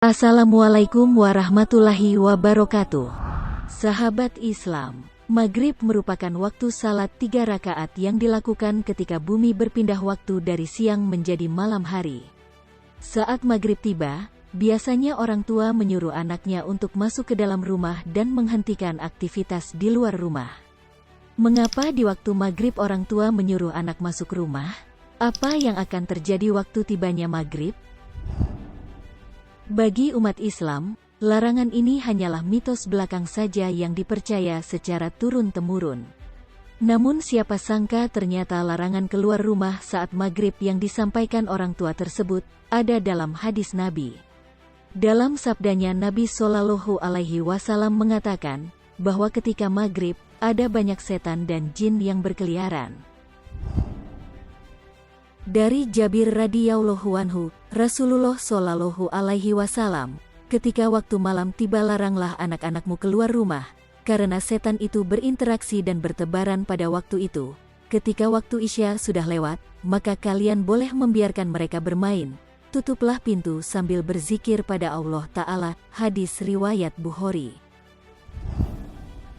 Assalamualaikum warahmatullahi wabarakatuh. Sahabat Islam, Maghrib merupakan waktu salat 3 rakaat yang dilakukan ketika bumi berpindah waktu dari siang menjadi malam hari. Saat Maghrib tiba, biasanya orang tua menyuruh anaknya untuk masuk ke dalam rumah dan menghentikan aktivitas di luar rumah. Mengapa di waktu Maghrib orang tua menyuruh anak masuk rumah? Apa yang akan terjadi waktu tibanya Maghrib? Bagi umat Islam, larangan ini hanyalah mitos belakang saja yang dipercaya secara turun-temurun. Namun siapa sangka ternyata larangan keluar rumah saat Maghrib yang disampaikan orang tua tersebut ada dalam hadis Nabi. Dalam sabdanya Nabi Shallallahu Alaihi Wasallam mengatakan bahwa ketika Maghrib ada banyak setan dan jin yang berkeliaran. Dari Jabir radhiyallahu anhu, Rasulullah Shallallahu Alaihi Wasallam, ketika waktu malam tiba laranglah anak-anakmu keluar rumah, karena setan itu berinteraksi dan bertebaran pada waktu itu. Ketika waktu Isya sudah lewat, maka kalian boleh membiarkan mereka bermain. Tutuplah pintu sambil berzikir pada Allah Ta'ala. Hadis riwayat Bukhari.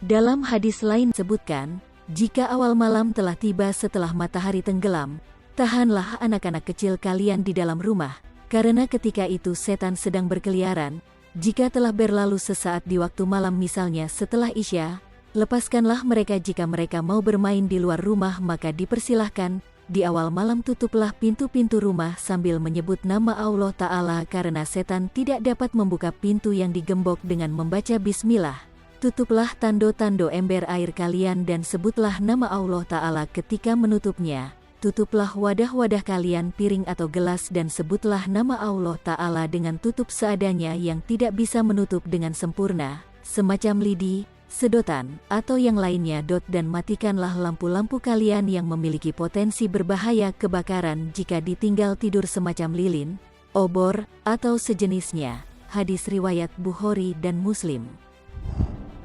Dalam hadis lain sebutkan, jika awal malam telah tiba setelah matahari tenggelam, tahanlah anak-anak kecil kalian di dalam rumah, karena ketika itu setan sedang berkeliaran. Jika telah berlalu sesaat di waktu malam misalnya setelah Isya, lepaskanlah mereka jika mereka mau bermain di luar rumah maka dipersilahkan. Di awal malam tutuplah pintu-pintu rumah sambil menyebut nama Allah Ta'ala karena setan tidak dapat membuka pintu yang digembok dengan membaca bismillah. Tutuplah tando-tando ember air kalian dan sebutlah nama Allah Ta'ala ketika menutupnya. Tutuplah wadah-wadah kalian piring atau gelas dan sebutlah nama Allah Ta'ala dengan tutup seadanya yang tidak bisa menutup dengan sempurna, semacam lidi, sedotan, atau yang lainnya. Dan matikanlah lampu-lampu kalian yang memiliki potensi berbahaya kebakaran jika ditinggal tidur semacam lilin, obor, atau sejenisnya. Hadis riwayat Bukhari dan Muslim.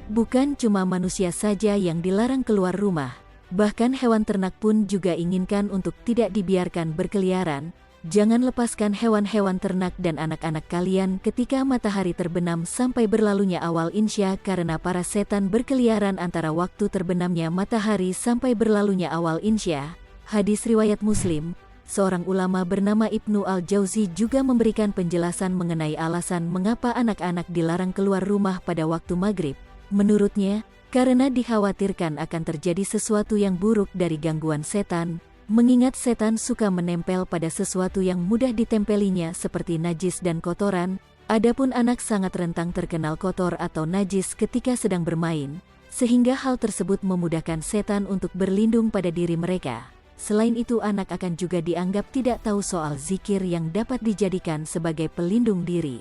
Bukan cuma manusia saja yang dilarang keluar rumah. Bahkan hewan ternak pun juga inginkan untuk tidak dibiarkan berkeliaran. Jangan lepaskan hewan-hewan ternak dan anak-anak kalian ketika matahari terbenam sampai berlalunya awal Isya karena para setan berkeliaran antara waktu terbenamnya matahari sampai berlalunya awal Isya. Hadis riwayat Muslim. Seorang ulama bernama Ibnu Al-Jauzi juga memberikan penjelasan mengenai alasan mengapa anak-anak dilarang keluar rumah pada waktu Maghrib. Menurutnya, karena dikhawatirkan akan terjadi sesuatu yang buruk dari gangguan setan, mengingat setan suka menempel pada sesuatu yang mudah ditempelinya seperti najis dan kotoran. Adapun anak sangat rentan terkenal kotor atau najis ketika sedang bermain, sehingga hal tersebut memudahkan setan untuk berlindung pada diri mereka. Selain itu anak akan juga dianggap tidak tahu soal zikir yang dapat dijadikan sebagai pelindung diri.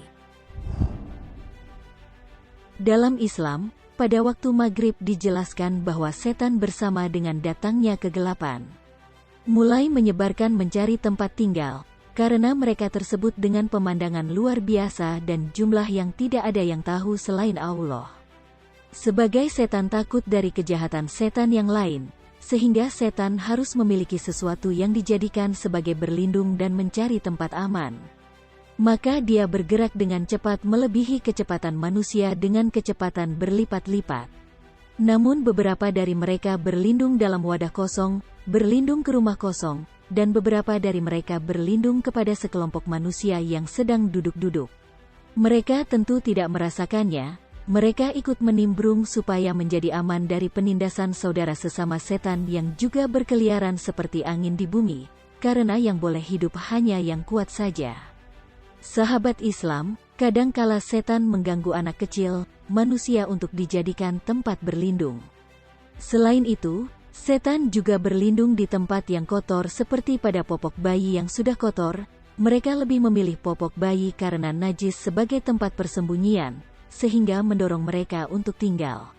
Dalam Islam, pada waktu Maghrib dijelaskan bahwa setan bersama dengan datangnya kegelapan mulai menyebarkan mencari tempat tinggal, karena mereka tersebut dengan pemandangan luar biasa dan jumlah yang tidak ada yang tahu selain Allah. Sebagai setan takut dari kejahatan setan yang lain, sehingga setan harus memiliki sesuatu yang dijadikan sebagai berlindung dan mencari tempat aman. Maka dia bergerak dengan cepat melebihi kecepatan manusia dengan kecepatan berlipat-lipat. Namun beberapa dari mereka berlindung dalam wadah kosong, berlindung ke rumah kosong, dan beberapa dari mereka berlindung kepada sekelompok manusia yang sedang duduk-duduk. Mereka tentu tidak merasakannya, mereka ikut menimbrung supaya menjadi aman dari penindasan saudara sesama setan yang juga berkeliaran seperti angin di bumi, karena yang boleh hidup hanya yang kuat saja. Sahabat Islam, kadangkala setan mengganggu anak kecil, manusia untuk dijadikan tempat berlindung. Selain itu, setan juga berlindung di tempat yang kotor seperti pada popok bayi yang sudah kotor. Mereka lebih memilih popok bayi karena najis sebagai tempat persembunyian, sehingga mendorong mereka untuk tinggal.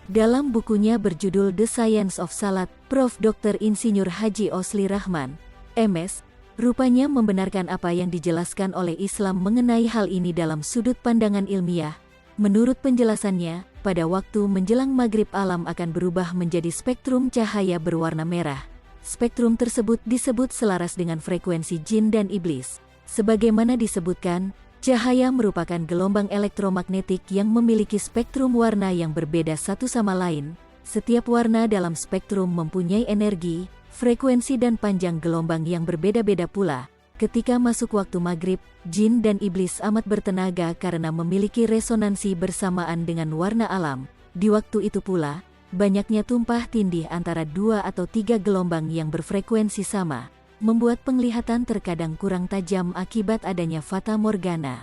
Dalam bukunya berjudul The Science of Salat, Prof. Dr. Insinyur Haji Osli Rahman, MS, rupanya membenarkan apa yang dijelaskan oleh Islam mengenai hal ini dalam sudut pandangan ilmiah. Menurut penjelasannya, pada waktu menjelang Maghrib alam akan berubah menjadi spektrum cahaya berwarna merah. Spektrum tersebut disebut selaras dengan frekuensi jin dan iblis. Sebagaimana disebutkan, Cahaya merupakan gelombang elektromagnetik yang memiliki spektrum warna yang berbeda satu sama lain. Setiap warna dalam spektrum mempunyai energi, frekuensi dan panjang gelombang yang berbeda-beda pula. Ketika masuk waktu maghrib, jin dan iblis amat bertenaga karena memiliki resonansi bersamaan dengan warna alam. Di waktu itu pula, banyaknya tumpah tindih antara 2 atau 3 gelombang yang berfrekuensi sama, membuat penglihatan terkadang kurang tajam akibat adanya fata morgana.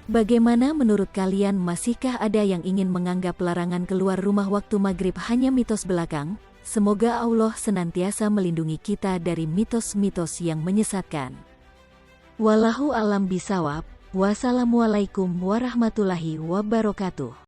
Bagaimana menurut kalian, masihkah ada yang ingin menganggap larangan keluar rumah waktu maghrib hanya mitos belakang? Semoga Allah senantiasa melindungi kita dari mitos-mitos yang menyesatkan. Wallahu alam bisawab. Wassalamualaikum warahmatullahi wabarakatuh.